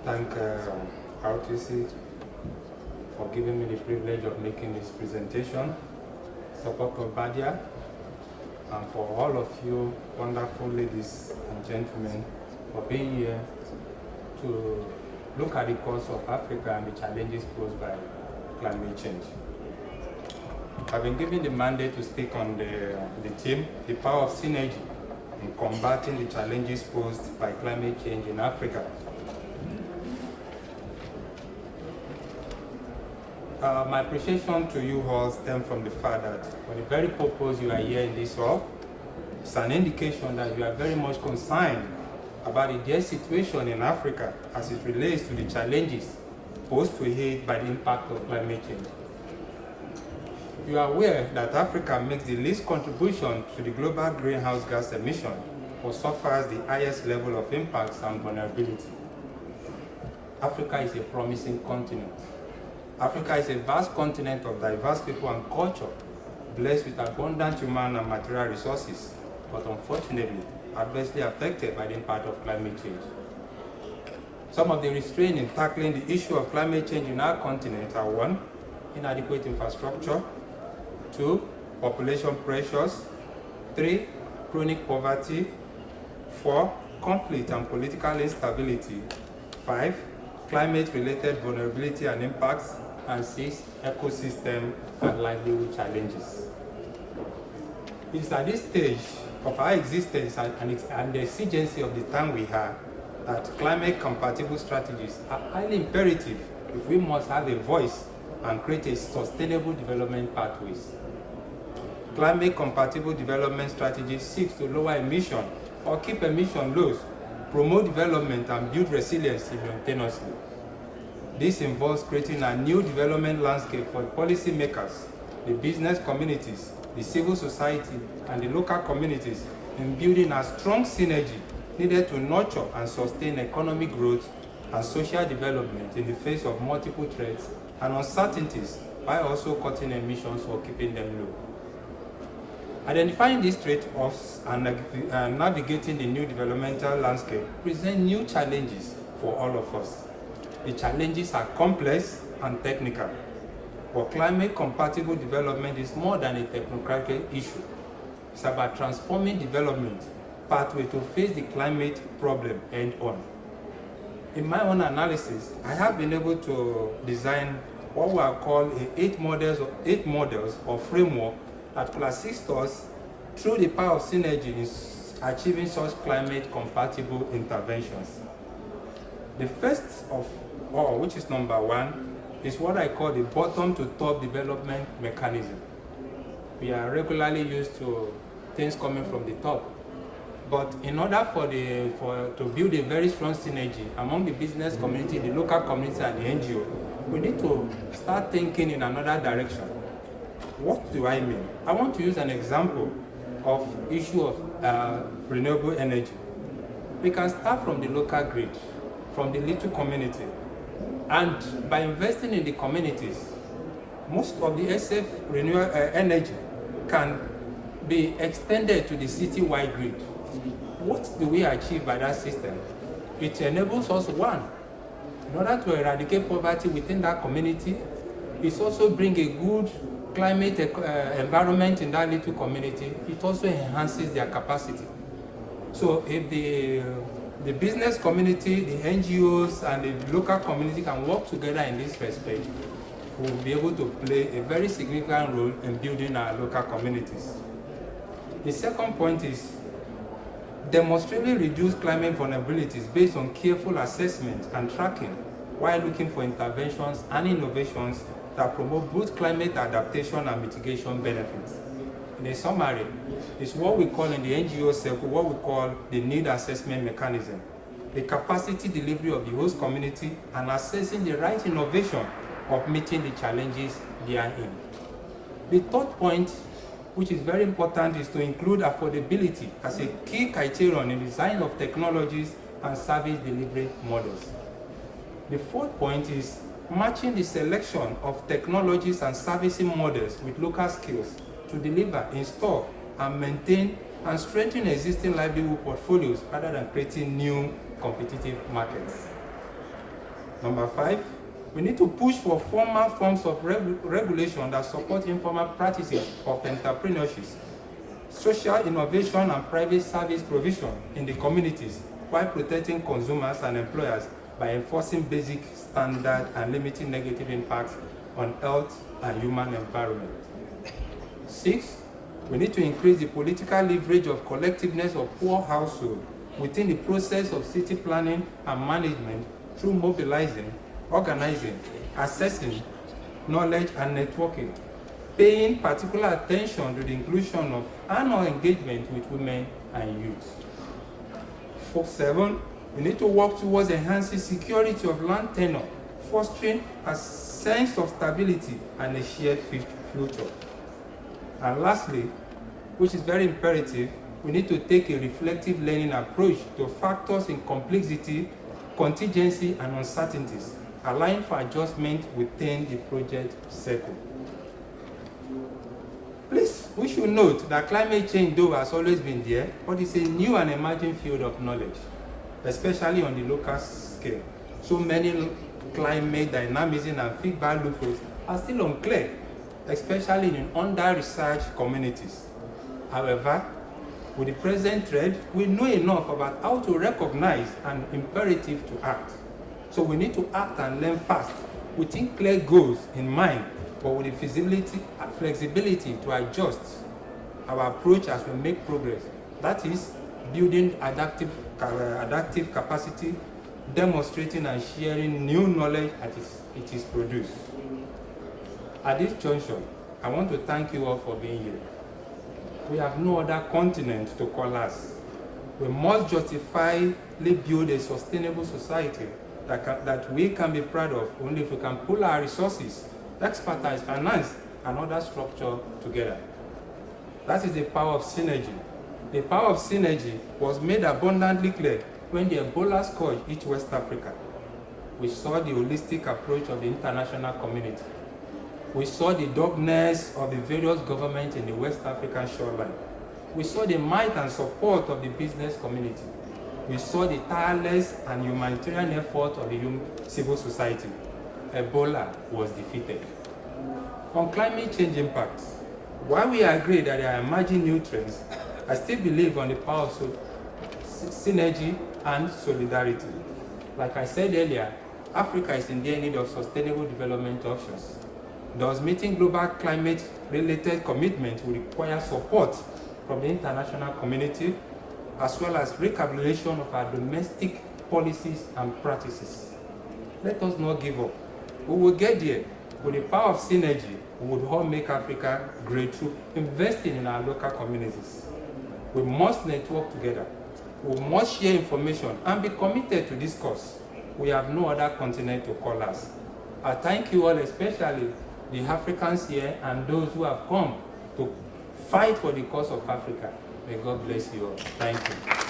thank RTC for giving me the privilege of making this presentation, support of Badia, and for all of you wonderful ladies and gentlemen for being here to look at the course of Africa and the challenges posed by climate change. I've been given the mandate to speak on the theme, the power of synergy in combating the challenges posed by climate change in Africa. My appreciation to you all stems from the fact that for the very purpose you are here in this hall, it's an indication that you are very much concerned about the dear situation in Africa as it relates to the challenges posed to it by the impact of climate change. You are aware that Africa makes the least contribution to the global greenhouse gas emission, but suffers the highest level of impacts and vulnerability. Africa is a promising continent. Africa is a vast continent of diverse people and culture, blessed with abundant human and material resources, but unfortunately, adversely affected by the impact of climate change. Some of the restraints in tackling the issue of climate change in our continent are 1, inadequate infrastructure, 2, population pressures, 3, chronic poverty, 4, conflict and political instability, 5, climate-related vulnerability and impacts, and 6, ecosystem and livelihood challenges. It is at this stage of our existence and the exigency of the time we have that climate-compatible strategies are highly imperative if we must have a voice and create a sustainable development pathways. Climate-compatible development strategies seek to lower emission or keep emission lows, promote development and build resilience simultaneously. This involves creating a new development landscape for policymakers, the business communities, the civil society, and the local communities in building a strong synergy needed to nurture and sustain economic growth and social development in the face of multiple threats and uncertainties, while also cutting emissions or keeping them low. Identifying these trade-offs and navigating the new developmental landscape present new challenges for all of us. The challenges are complex and technical, but climate-compatible development is more than a technocratic issue. It's about transforming development pathway to face the climate problem head-on. In my own analysis, I have been able to design what we are called 8 models or framework that will assist us through the power of synergy in achieving such climate-compatible interventions. The first of all, which is number 1, is what I call the bottom-to-top development mechanism. We are regularly used to things coming from the top, but in order to build a very strong synergy among the business community, the local community, and the NGO, we need to start thinking in another direction. What do I mean? I want to use an example of issue of renewable energy. We can start from the local grid, from the little community, and by investing in the communities, most of the SF renewable energy can be extended to the city-wide grid. What do we achieve by that system? It enables us, 1, in order to eradicate poverty within that community. It also brings a good climate environment in that little community. It also enhances their capacity. So if the business community, the NGOs, and the local community can work together in this respect, we will be able to play a very significant role in building our local communities. The second point is demonstrably reduce climate vulnerabilities based on careful assessment and tracking while looking for interventions and innovations that promote both climate adaptation and mitigation benefits. In a summary, it's what we call in the NGO circle, what we call the need assessment mechanism, the capacity delivery of the host community, and assessing the right innovation of meeting the challenges therein. The third point, which is very important, is to include affordability as a key criterion in the design of technologies and service delivery models. The fourth point is matching the selection of technologies and servicing models with local skills to deliver, install, and maintain and strengthen existing livelihood portfolios rather than creating new competitive markets. Number 5, we need to push for formal forms of regulation that support informal practices of entrepreneurship, social innovation, and private service provision in the communities, while protecting consumers and employers by enforcing basic standards and limiting negative impacts on health and human environment. 6, we need to increase the political leverage of collectiveness of poor households within the process of city planning and management through mobilizing, organizing, assessing, knowledge, and networking, paying particular attention to the inclusion of annual engagement with women and youth. 7, we need to work towards enhancing security of land tenure, fostering a sense of stability and a shared future. And lastly, which is very imperative, we need to take a reflective learning approach to factors in complexity, contingency, and uncertainties, allowing for adjustment within the project cycle. Please, we should note that climate change, though, has always been there, but it's a new and emerging field of knowledge, especially on the local scale. So many climate dynamism and feedback loopholes are still unclear, especially in under-researched communities. However, with the present trend, we know enough about how to recognize an imperative to act. So we need to act and learn fast, within clear goals in mind, but with the feasibility and flexibility to adjust our approach as we make progress. That is, building adaptive capacity, demonstrating and sharing new knowledge as it is produced. At this juncture, I want to thank you all for being here. We have no other continent to call us. We must justifyly build a sustainable society that we can be proud of only if we can pull our resources, expertise, finance, and other structure together. That is the power of synergy. The power of synergy was made abundantly clear when the Ebola scourge hit West Africa. We saw the holistic approach of the international community. We saw the doggedness of the various governments in the West African shoreline. We saw the might and support of the business community. We saw the tireless and humanitarian effort of the civil society. Ebola was defeated. On climate change impacts, while we agree that there are emerging new trends, I still believe on the power of synergy and solidarity. Like I said earlier, Africa is in need of sustainable development options. Thus, meeting global climate-related commitments will require support from the international community, as well as recalibration of our domestic policies and practices. Let us not give up. We will get there. With the power of synergy, we would all make Africa great through investing in our local communities. We must network together. We must share information and be committed to this cause. We have no other continent to call us. I thank you all, especially the Africans here and those who have come to fight for the cause of Africa. May God bless you all. Thank you.